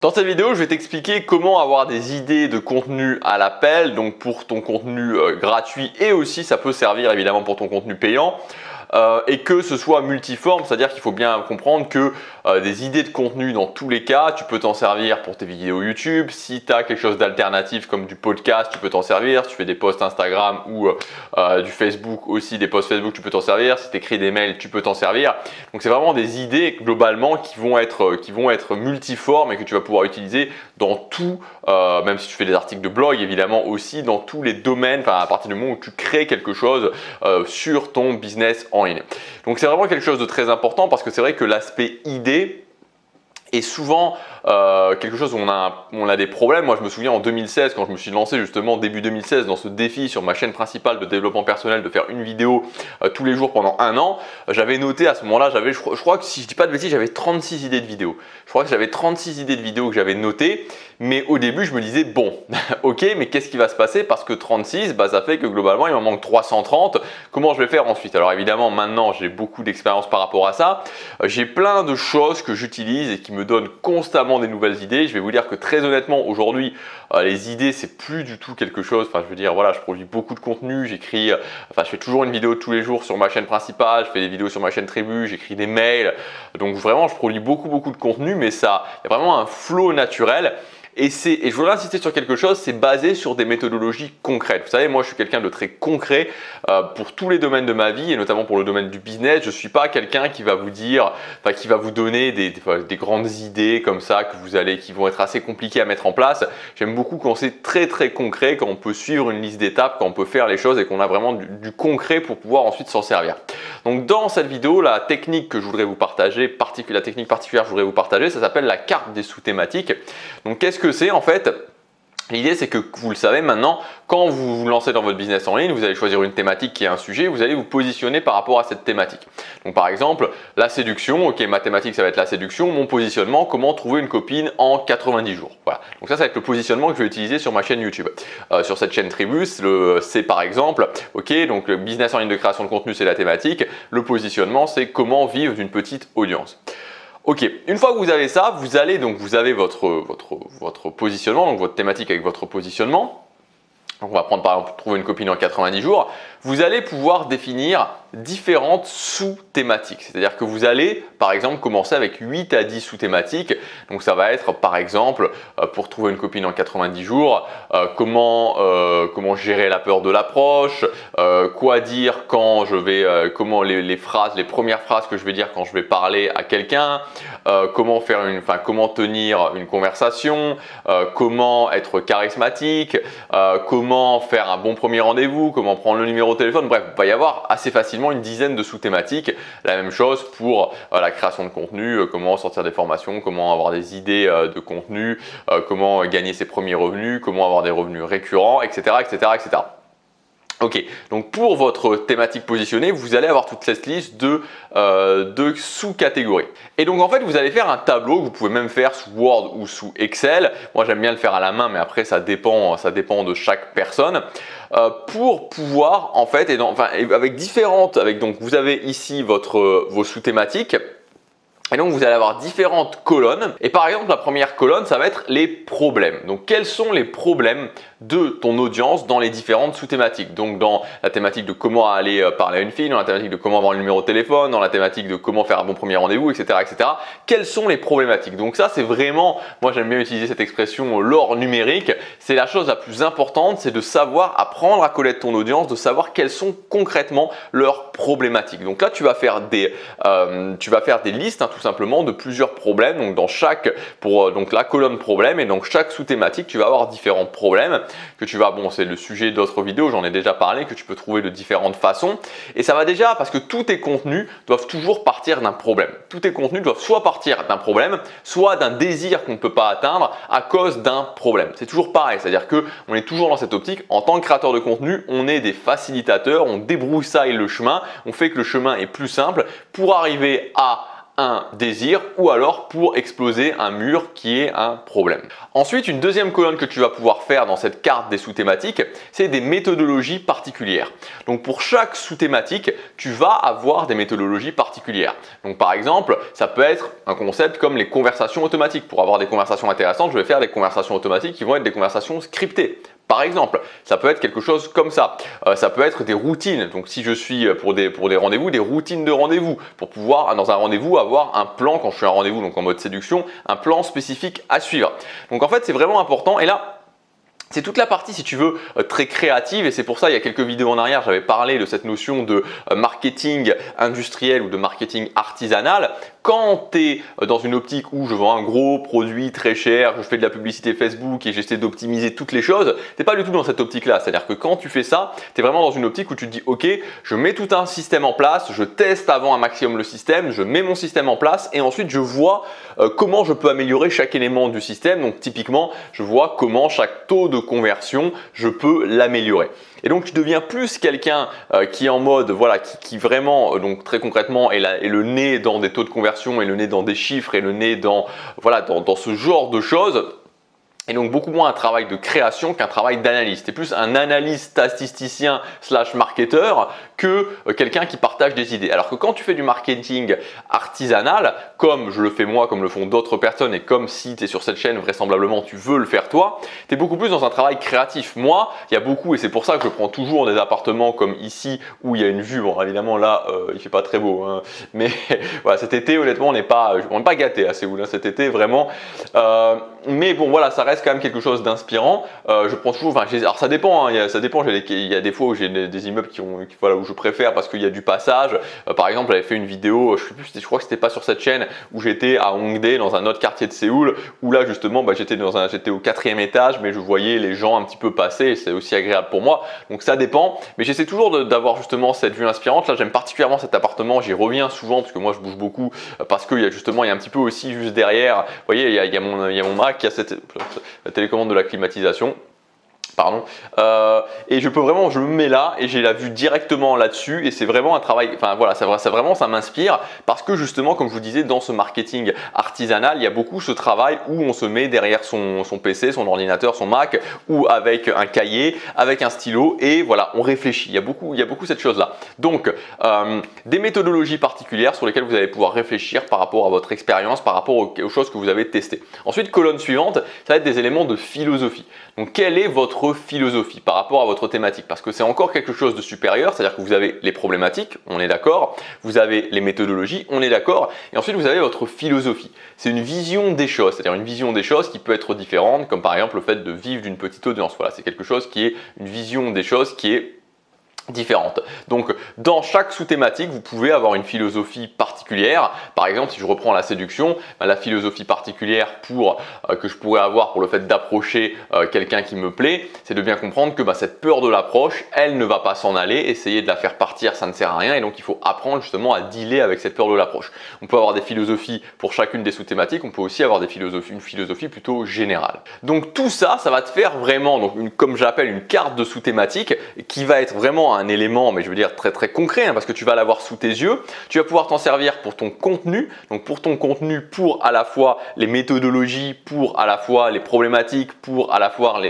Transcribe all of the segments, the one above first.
Dans cette vidéo, je vais t'expliquer comment avoir des idées de contenu à l'appel, donc pour ton contenu gratuit et aussi ça peut servir évidemment pour ton contenu payant. Et que ce soit multiforme, c'est-à-dire qu'il faut bien comprendre que des idées de contenu dans tous les cas, tu peux t'en servir pour tes vidéos YouTube. Si tu as quelque chose d'alternatif comme du podcast, tu peux t'en servir. Si tu fais des posts Instagram ou du Facebook aussi, des posts Facebook, tu peux t'en servir. Si tu écris des mails, tu peux t'en servir. Donc c'est vraiment des idées globalement qui vont être multiformes et que tu vas pouvoir utiliser dans tout, même si tu fais des articles de blog évidemment aussi, dans tous les domaines, à partir du moment où tu crées quelque chose sur ton business en ligne. Donc c'est vraiment quelque chose de très important parce que c'est vrai que l'aspect idée est souvent quelque chose où on a des problèmes. Moi je me souviens en 2016 quand je me suis lancé justement début 2016 dans ce défi sur ma chaîne principale de développement personnel de faire une vidéo tous les jours pendant un an. J'avais noté à ce moment-là, je crois que si je dis pas de bêtises, j'avais 36 idées de vidéos. Je crois que j'avais 36 idées de vidéos que j'avais notées. Mais au début, je me disais, bon, ok, mais qu'est-ce qui va se passer? Parce que 36, ça fait que globalement, il m'en manque 330. Comment je vais faire ensuite? Alors évidemment, maintenant, j'ai beaucoup d'expérience par rapport à ça. J'ai plein de choses que j'utilise et qui me donnent constamment des nouvelles idées. Je vais vous dire que très honnêtement, aujourd'hui, les idées, c'est plus du tout quelque chose. Enfin, je veux dire, voilà, je produis beaucoup de contenu. Je fais toujours une vidéo tous les jours sur ma chaîne principale. Je fais des vidéos sur ma chaîne Tribu. J'écris des mails. Donc vraiment, je produis beaucoup de contenu, mais il y a vraiment un flow naturel. Et je voudrais insister sur quelque chose, c'est basé sur des méthodologies concrètes. Vous savez, moi je suis quelqu'un de très concret pour tous les domaines de ma vie et notamment pour le domaine du business. Je ne suis pas quelqu'un qui va vous dire, qui va vous donner des grandes idées comme ça qui vont être assez compliquées à mettre en place. J'aime beaucoup quand c'est très concret, quand on peut suivre une liste d'étapes, quand on peut faire les choses et qu'on a vraiment du concret pour pouvoir ensuite s'en servir. Donc dans cette vidéo, la technique que je voudrais vous partager, la technique particulière que je voudrais vous partager, ça s'appelle la carte des sous-thématiques. Donc qu'est-ce que c'est en fait? L'idée, c'est que vous le savez maintenant, quand vous vous lancez dans votre business en ligne, vous allez choisir une thématique qui est un sujet, vous allez vous positionner par rapport à cette thématique. Donc par exemple, la séduction, ok, ma thématique ça va être la séduction, mon positionnement, comment trouver une copine en 90 jours. Voilà. Donc ça va être le positionnement que je vais utiliser sur ma chaîne YouTube. Sur cette chaîne Tribus, c'est par exemple, ok, donc le business en ligne de création de contenu, c'est la thématique, le positionnement, c'est comment vivre d'une petite audience. Ok, une fois que vous avez ça, vous avez votre positionnement, donc votre thématique avec votre positionnement. Donc on va prendre par exemple trouver une copine en 90 jours. Vous allez pouvoir définir différentes sous-thématiques. C'est-à-dire que vous allez par exemple commencer avec 8 à 10 sous-thématiques. Donc ça va être par exemple pour trouver une copine en 90 jours, comment gérer la peur de l'approche, quoi dire quand je vais, comment les premières phrases que je vais dire quand je vais parler à quelqu'un, comment tenir une conversation, comment être charismatique, comment faire un bon premier rendez-vous, comment prendre le numéro de téléphone. Bref, il va y avoir assez facilement une dizaine de sous-thématiques. La même chose pour la création de contenu, comment sortir des formations, comment avoir des idées de contenu, comment gagner ses premiers revenus, comment avoir des revenus récurrents, etc. Ok, donc pour votre thématique positionnée, vous allez avoir toute cette liste de sous-catégories. Et donc en fait, vous allez faire un tableau que vous pouvez même faire sous Word ou sous Excel. Moi, j'aime bien le faire à la main, mais après, ça dépend de chaque personne. Pour pouvoir en fait, donc vous avez ici vos sous-thématiques. Et donc vous allez avoir différentes colonnes et par exemple la première colonne ça va être les problèmes. Donc quels sont les problèmes de ton audience dans les différentes sous-thématiques? Donc dans la thématique de comment aller parler à une fille, dans la thématique de comment avoir le numéro de téléphone, dans la thématique de comment faire un bon premier rendez-vous, etc. Quelles sont les problématiques? Donc ça c'est vraiment, moi j'aime bien utiliser cette expression l'or numérique, c'est la chose la plus importante, c'est de savoir apprendre à connaître ton audience, de savoir quelles sont concrètement leurs problématiques. Donc là tu vas faire des listes tout simplement de plusieurs problèmes. Donc donc la colonne problème et donc chaque sous-thématique, tu vas avoir différents problèmes que c'est le sujet d'autres vidéos, j'en ai déjà parlé, que tu peux trouver de différentes façons. Et ça va déjà parce que tous tes contenus doivent toujours partir d'un problème. Tous tes contenus doivent soit partir d'un problème, soit d'un désir qu'on ne peut pas atteindre à cause d'un problème. C'est toujours pareil, c'est-à-dire qu'on est toujours dans cette optique. En tant que créateur de contenu, on est des facilitateurs, on débroussaille le chemin, on fait que le chemin est plus simple pour arriver à un désir ou alors pour exploser un mur qui est un problème. Ensuite, une deuxième colonne que tu vas pouvoir faire dans cette carte des sous-thématiques, c'est des méthodologies particulières. Donc pour chaque sous-thématique, tu vas avoir des méthodologies particulières. Donc par exemple, ça peut être un concept comme les conversations automatiques. Pour avoir des conversations intéressantes, je vais faire des conversations automatiques qui vont être des conversations scriptées. Par exemple, ça peut être quelque chose comme ça. Ça peut être des routines. Donc si je suis pour des rendez-vous, des routines de rendez-vous pour pouvoir dans un rendez-vous avoir un plan quand je suis en rendez-vous, donc en mode séduction, un plan spécifique à suivre. Donc en fait, c'est vraiment important. Et là, c'est toute la partie, si tu veux, très créative et c'est pour ça, il y a quelques vidéos en arrière, j'avais parlé de cette notion de marketing industriel ou de marketing artisanal. Quand tu es dans une optique où je vends un gros produit très cher, je fais de la publicité Facebook et j'essaie d'optimiser toutes les choses, tu n'es pas du tout dans cette optique-là. C'est-à-dire que quand tu fais ça, tu es vraiment dans une optique où tu te dis « Ok, je mets tout un système en place, je teste avant un maximum le système, je mets mon système en place et ensuite je vois comment je peux améliorer chaque élément du système. » Donc typiquement, je vois comment chaque taux de conversion, je peux l'améliorer. Et donc tu deviens plus quelqu'un qui est en mode, voilà, qui vraiment, donc très concrètement, est le nez dans des taux de conversion et le nez dans des chiffres et le nez dans, voilà, dans ce genre de choses. Et donc beaucoup moins un travail de création qu'un travail d'analyse. C'est plus un analyste statisticien / marketeur que quelqu'un qui partage des idées. Alors que quand tu fais du marketing artisanal, comme je le fais moi, comme le font d'autres personnes et comme si tu es sur cette chaîne, vraisemblablement tu veux le faire toi, tu es beaucoup plus dans un travail créatif. Moi, il y a beaucoup, et c'est pour ça que je prends toujours des appartements comme ici où il y a une vue. Bon, évidemment là, il fait pas très beau, hein, mais voilà, cet été honnêtement on n'est pas gâté à Séoul, hein, cet été vraiment. Mais bon voilà, ça reste quand même quelque chose d'inspirant. Je prends toujours, enfin, alors ça dépend, hein, ça dépend. Il y a des fois où j'ai des immeubles voilà, où je préfère parce qu'il y a du passage. Par exemple, j'avais fait une vidéo, je crois que c'était pas sur cette chaîne, où j'étais à Hongdae dans un autre quartier de Séoul, où là justement, j'étais au 4e étage, mais je voyais les gens un petit peu passer. Et c'est aussi agréable pour moi. Donc ça dépend. Mais j'essaie toujours d'avoir justement cette vue inspirante. Là, j'aime particulièrement cet appartement. J'y reviens souvent parce que moi, je bouge beaucoup parce qu'il y a justement, il y a un petit peu aussi juste derrière. Vous voyez, il y a mon Mac qui a la télécommande de la climatisation. Pardon. Et je me mets là et j'ai la vue directement là-dessus et c'est vraiment un travail, enfin voilà, ça m'inspire parce que justement, comme je vous disais, dans ce marketing artisanal, il y a beaucoup ce travail où on se met derrière son PC, son ordinateur, son Mac ou avec un cahier, avec un stylo et voilà, on réfléchit. Il y a beaucoup cette chose-là. Donc, des méthodologies particulières sur lesquelles vous allez pouvoir réfléchir par rapport à votre expérience, par rapport aux choses que vous avez testées. Ensuite, colonne suivante, ça va être des éléments de philosophie. Donc, quelle est votre philosophie par rapport à votre thématique? Parce que c'est encore quelque chose de supérieur, c'est-à-dire que vous avez les problématiques, on est d'accord, vous avez les méthodologies, on est d'accord, et ensuite vous avez votre philosophie. C'est une vision des choses, c'est-à-dire une vision des choses qui peut être différente, comme par exemple le fait de vivre d'une petite audience. Voilà, c'est quelque chose qui est une vision des choses qui est différentes. Donc dans chaque sous-thématique, vous pouvez avoir une philosophie particulière. Par exemple, si je reprends la séduction, la philosophie particulière que je pourrais avoir pour le fait d'approcher quelqu'un qui me plaît, c'est de bien comprendre que cette peur de l'approche, elle ne va pas s'en aller. Essayer de la faire partir, ça ne sert à rien et donc il faut apprendre justement à dealer avec cette peur de l'approche. On peut avoir des philosophies pour chacune des sous-thématiques, on peut aussi avoir une philosophie plutôt générale. Donc tout ça, ça va te faire vraiment, donc comme j'appelle une carte de sous-thématique qui va être vraiment un élément, mais je veux dire très très concret, hein, parce que tu vas l'avoir sous tes yeux. Tu vas pouvoir t'en servir pour ton contenu, donc pour ton contenu, pour à la fois les méthodologies, pour à la fois les problématiques, pour à la fois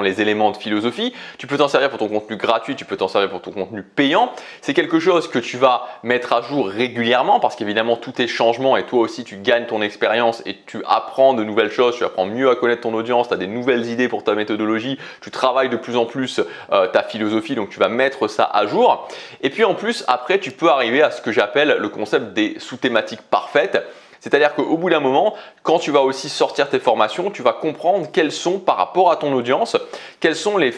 les éléments de philosophie. Tu peux t'en servir pour ton contenu gratuit, tu peux t'en servir pour ton contenu payant. C'est quelque chose que tu vas mettre à jour régulièrement parce qu'évidemment tout est changement et toi aussi tu gagnes ton expérience et tu apprends de nouvelles choses, tu apprends mieux à connaître ton audience, tu as des nouvelles idées pour ta méthodologie, tu travailles de plus en plus ta philosophie, donc tu vas mettre ça à jour. Et puis en plus, après, tu peux arriver à ce que j'appelle le concept des sous-thématiques parfaites. C'est-à-dire qu'au bout d'un moment, quand tu vas aussi sortir tes formations, tu vas comprendre quelles sont par rapport à ton audience, quelles sont les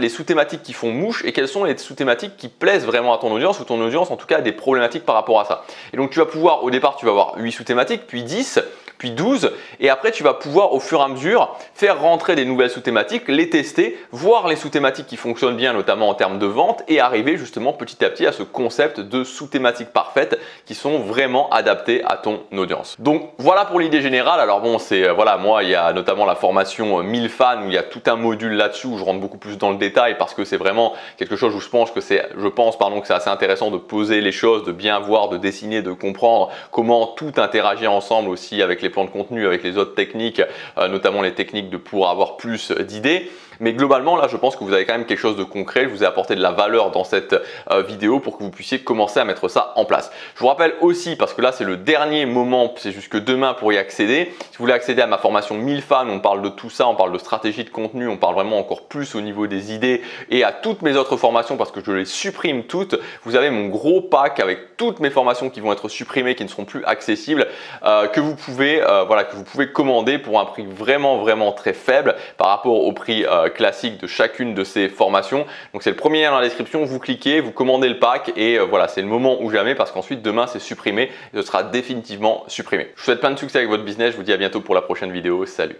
sous-thématiques qui font mouche et quelles sont les sous-thématiques qui plaisent vraiment à ton audience ou ton audience en tout cas a des problématiques par rapport à ça. Et donc tu vas pouvoir, au départ, tu vas avoir 8 sous-thématiques, puis 10. puis 12 et après tu vas pouvoir au fur et à mesure faire rentrer des nouvelles sous-thématiques, les tester, voir les sous-thématiques qui fonctionnent bien notamment en termes de vente et arriver justement petit à petit à ce concept de sous-thématiques parfaites qui sont vraiment adaptées à ton audience. Donc voilà pour l'idée générale. Alors bon, c'est voilà, moi il y a notamment la formation 1000 fans où il y a tout un module là-dessus où je rentre beaucoup plus dans le détail parce que c'est vraiment quelque chose où je pense que c'est assez intéressant de poser les choses, de bien voir, de dessiner, de comprendre comment tout interagir ensemble aussi avec les plans de contenu, avec les autres techniques, notamment les techniques pour avoir plus d'idées. Mais globalement, là, je pense que vous avez quand même quelque chose de concret. Je vous ai apporté de la valeur dans cette vidéo pour que vous puissiez commencer à mettre ça en place. Je vous rappelle aussi, parce que là, c'est le dernier moment, c'est jusque demain pour y accéder. Si vous voulez accéder à ma formation 1000 fans, on parle de tout ça, on parle de stratégie de contenu, on parle vraiment encore plus au niveau des idées et à toutes mes autres formations parce que je les supprime toutes. Vous avez mon gros pack avec toutes mes formations qui vont être supprimées, qui ne seront plus accessibles, que vous pouvez commander pour un prix vraiment très faible par rapport au prix classique de chacune de ces formations. Donc c'est le premier lien dans la description, vous cliquez, vous commandez le pack et voilà, c'est le moment ou jamais parce qu'ensuite demain c'est supprimé et ce sera définitivement supprimé. Je vous souhaite plein de succès avec votre business, je vous dis à bientôt pour la prochaine vidéo, salut.